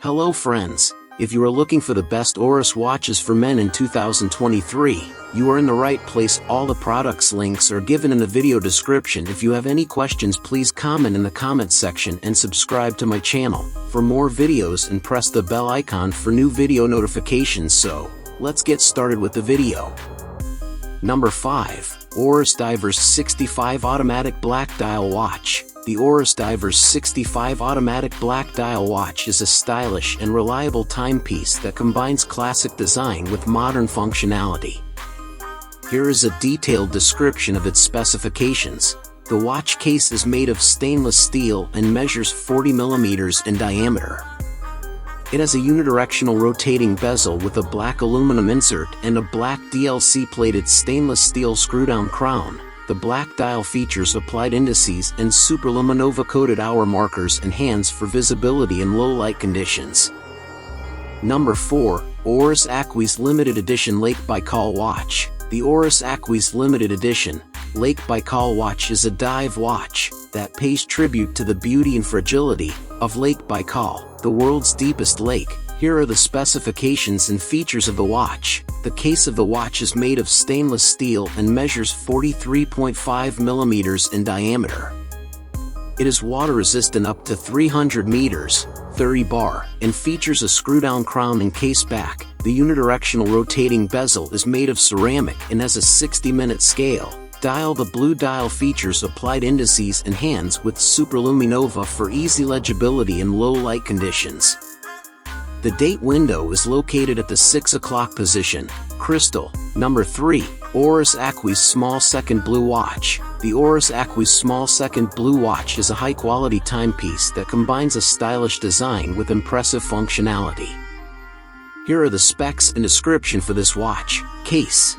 Hello friends, if you are looking for the best Oris watches for men in 2023, you are in the right place. All the products links are given in the video description. If you have any questions, please comment in the comment section and subscribe to my channel for more videos and press the bell icon for new video notifications. So, let's get started with the video. Number 5. Oris Divers 65 Automatic Black Dial Watch. The Oris Divers 65 Automatic Black Dial Watch is a stylish and reliable timepiece that combines classic design with modern functionality. Here is a detailed description of its specifications. The watch case is made of stainless steel and measures 40 mm in diameter. It has a unidirectional rotating bezel with a black aluminum insert and a black DLC-plated stainless steel screw-down crown. The black dial features applied indices and superluminova-coated hour markers and hands for visibility in low-light conditions. Number 4. Oris Aquis Limited Edition Lake Baikal Watch. The Oris Aquis Limited Edition Lake Baikal Watch is a dive watch that pays tribute to the beauty and fragility of Lake Baikal, the world's deepest lake. Here are the specifications and features of the watch. The case of the watch is made of stainless steel and measures 43.5 mm in diameter. It is water resistant up to 300 meters, 30 bar, and features a screw-down crown and case back. The unidirectional rotating bezel is made of ceramic and has a 60-minute scale. Dial. The blue dial features applied indices and hands with superluminova for easy legibility in low-light conditions. The date window is located at the 6 o'clock position. Crystal. Number 3. Oris Aquis Small Second Blue Watch. The Oris Aquis Small Second Blue Watch is a high-quality timepiece that combines a stylish design with impressive functionality. Here are the specs and description for this watch. Case.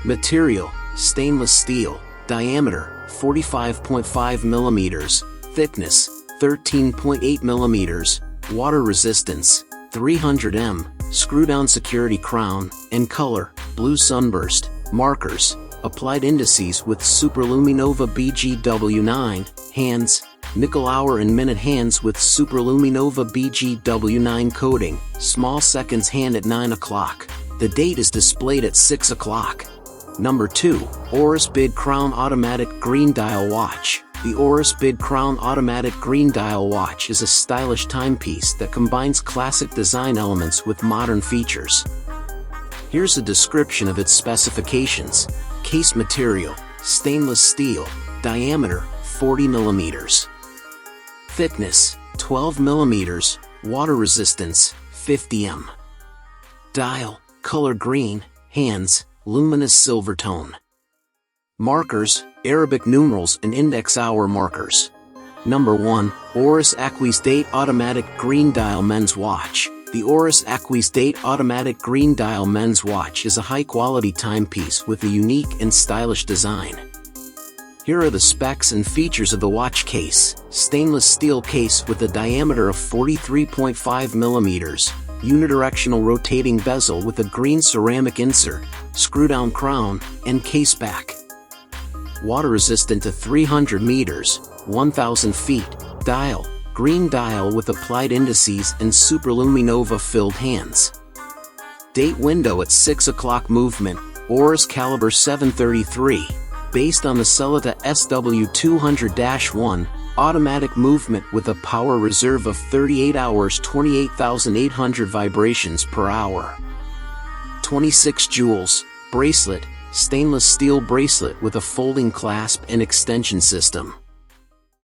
Material: stainless steel. Diameter: 45.5 mm. Thickness: 13.8 mm. Water resistance: 300 m. Screw-down security crown, and color: blue sunburst. Markers: applied indices with superluminova BGW9. Hands: nickel hour and minute hands with superluminova BGW9 coating. Small seconds hand at 9 o'clock. The date is displayed at 6 o'clock. Number 2. Oris Bid Crown Automatic Green Dial Watch. The Oris Bid Crown Automatic Green Dial Watch is a stylish timepiece that combines classic design elements with modern features. Here's a description of its specifications. Case material: stainless steel. Diameter: 40 mm. Thickness: 12 mm. Water resistance: 50 m. Dial: color green. Hands: luminous silver tone. Markers: Arabic numerals and index hour markers. Number 1. Oris Aquis Date Automatic Green Dial Men's Watch. The Oris Aquis Date Automatic Green Dial Men's Watch is a high-quality timepiece with a unique and stylish design. Here are the specs and features of the watch case. Stainless steel case with a diameter of 43.5 mm. Unidirectional rotating bezel with a green ceramic insert, screw-down crown, and case back. Water resistant to 300 meters, 1,000 feet. Dial: green dial with applied indices and superluminova filled hands. Date window at 6 o'clock. Movement: Oris caliber 733. Based on the Sellita SW200-1. Automatic movement with a power reserve of 38 hours, 28,800 vibrations per hour. 26 jewels. Bracelet: stainless steel bracelet with a folding clasp and extension system.